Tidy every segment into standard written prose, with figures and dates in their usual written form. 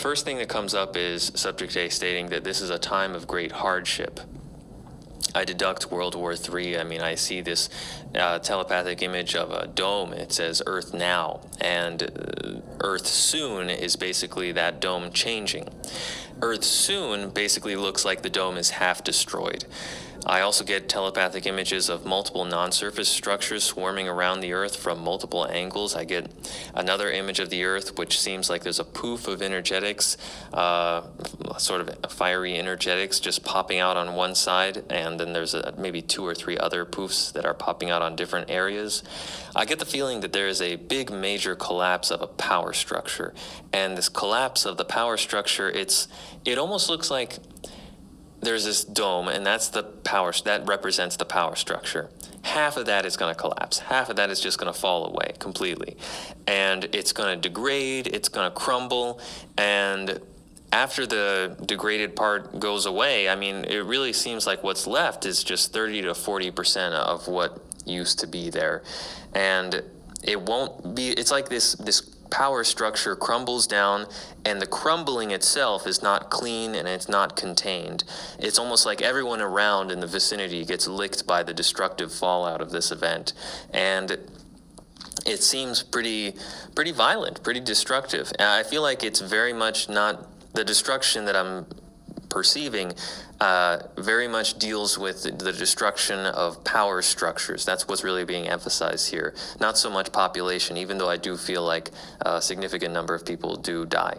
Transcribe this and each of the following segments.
first thing that comes up is Subject A stating that this is a time of great hardship. I deduct World War III. I mean, I see this telepathic image of a dome. It says Earth now, and Earth soon is basically that dome changing. Earth soon basically looks like the dome is half destroyed. I also get telepathic images of multiple non-surface structures swarming around the Earth from multiple angles. I get another image of the Earth, which seems like there's a poof of energetics, sort of fiery energetics just popping out on one side, and then there's maybe 2 or 3 other poofs that are popping out on different areas. I get the feeling that there is a big major collapse of a power structure, and this collapse of the power structure, it almost looks like there's this dome, and that's the power, that represents the power structure. Half of that is going to collapse. Half of that is just going to fall away completely. And it's going to degrade, it's going to crumble, and after the degraded part goes away, I mean, it really seems like what's left is just 30 to 40% of what used to be there. And it won't be, it's like this power structure crumbles down, and the crumbling itself is not clean and it's not contained. It's almost like everyone around in the vicinity gets licked by the destructive fallout of this event. And it seems pretty violent, pretty destructive. And I feel like it's very much not the destruction that I'm perceiving, very much deals with the destruction of power structures. That's what's really being emphasized here. Not so much population, even though I do feel like a significant number of people do die.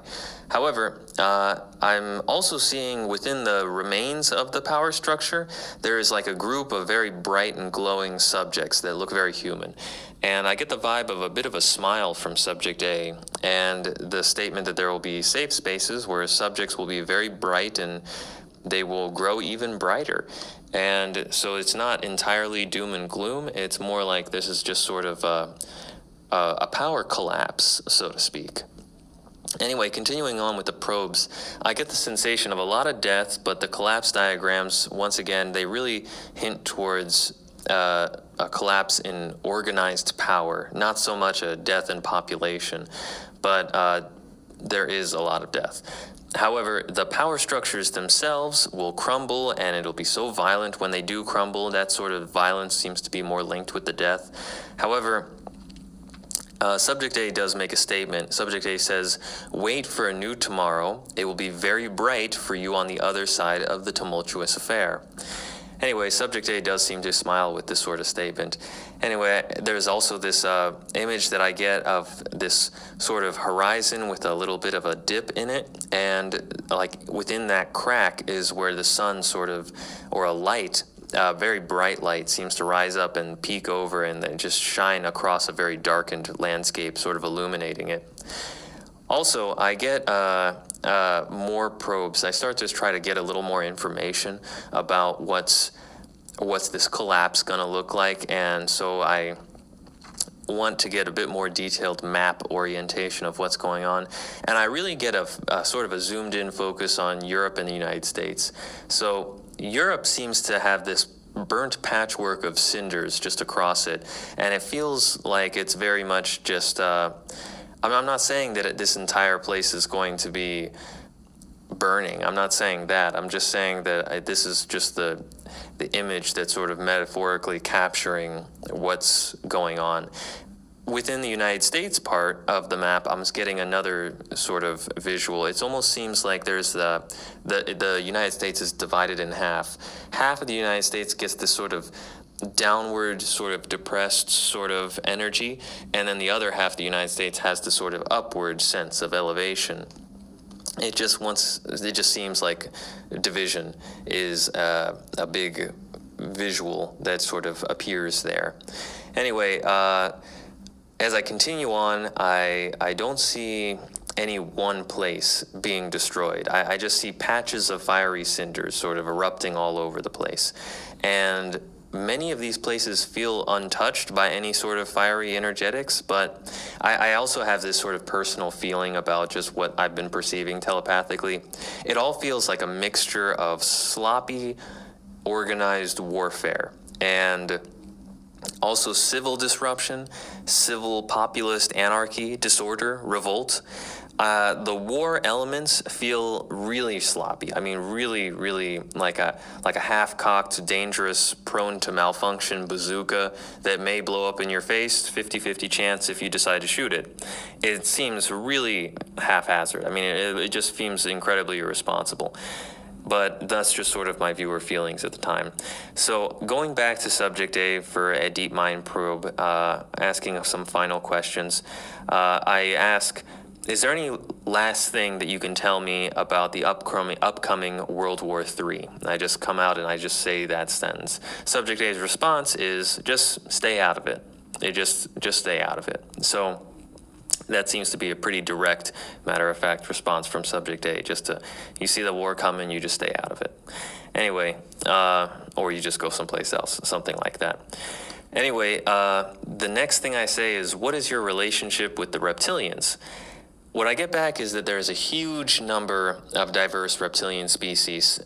However, I'm also seeing within the remains of the power structure, there is like a group of very bright and glowing subjects that look very human. And I get the vibe of a bit of a smile from Subject A, and the statement that there will be safe spaces where subjects will be very bright and they will grow even brighter. And so it's not entirely doom and gloom. It's more like this is just sort of a power collapse, so to speak. Anyway, continuing on with the probes, I get the sensation of a lot of death, but the collapse diagrams, once again, they really hint towards a collapse in organized power, not so much a death in population, but there is a lot of death. However, the power structures themselves will crumble, and it'll be so violent when they do crumble. That sort of violence seems to be more linked with the death. However, Subject A does make a statement. Subject A says, "Wait for a new tomorrow. It will be very bright for you on the other side of the tumultuous affair." Anyway, Subject A does seem to smile with this sort of statement. Anyway, there's also this image that I get of this sort of horizon with a little bit of a dip in it, and like within that crack is where the sun sort of, or a light, very bright light, seems to rise up and peek over and then just shine across a very darkened landscape, sort of illuminating it. Also, I get more probes. I start to try to get a little more information about what's this collapse going to look like, and so I want to get a bit more detailed map orientation of what's going on. And I really get a sort of a zoomed in focus on Europe and the United States. So Europe seems to have this burnt patchwork of cinders just across it, and it feels like it's very much just I'm not saying that this entire place is going to be burning. I'm not saying that. I'm just saying that this is just the image that's sort of metaphorically capturing what's going on. Within the United States part of the map, I'm getting another sort of visual. It almost seems like there's the United States is divided in half. Half of the United States gets this sort of downward, sort of depressed sort of energy, and then the other half of the United States has this sort of upward sense of elevation. It just seems like division is a big visual that sort of appears there. Anyway, as I continue on, I don't see any one place being destroyed. I just see patches of fiery cinders sort of erupting all over the place. And many of these places feel untouched by any sort of fiery energetics, but I also have this sort of personal feeling about just what I've been perceiving telepathically. It all feels like a mixture of sloppy, organized warfare. And Also, civil disruption, civil populist anarchy, disorder, revolt. The war elements feel really sloppy. I mean, really like a half-cocked, dangerous, prone to malfunction bazooka that may blow up in your face, 50-50 chance if you decide to shoot it. It seems really haphazard. I mean, it just seems incredibly irresponsible. But that's just sort of my viewer feelings at the time. So going back to Subject A for a deep mind probe, asking some final questions, I ask, is there any last thing that you can tell me about the upcoming World War III? I just come out and I just say that sentence. Subject A's response is just stay out of it. Just stay out of it. So that seems to be a pretty direct, matter-of-fact response from Subject A. Just you see the war coming, you just stay out of it. Anyway, or you just go someplace else, something like that. Anyway, the next thing I say is, what is your relationship with the reptilians? What I get back is that there's a huge number of diverse reptilian species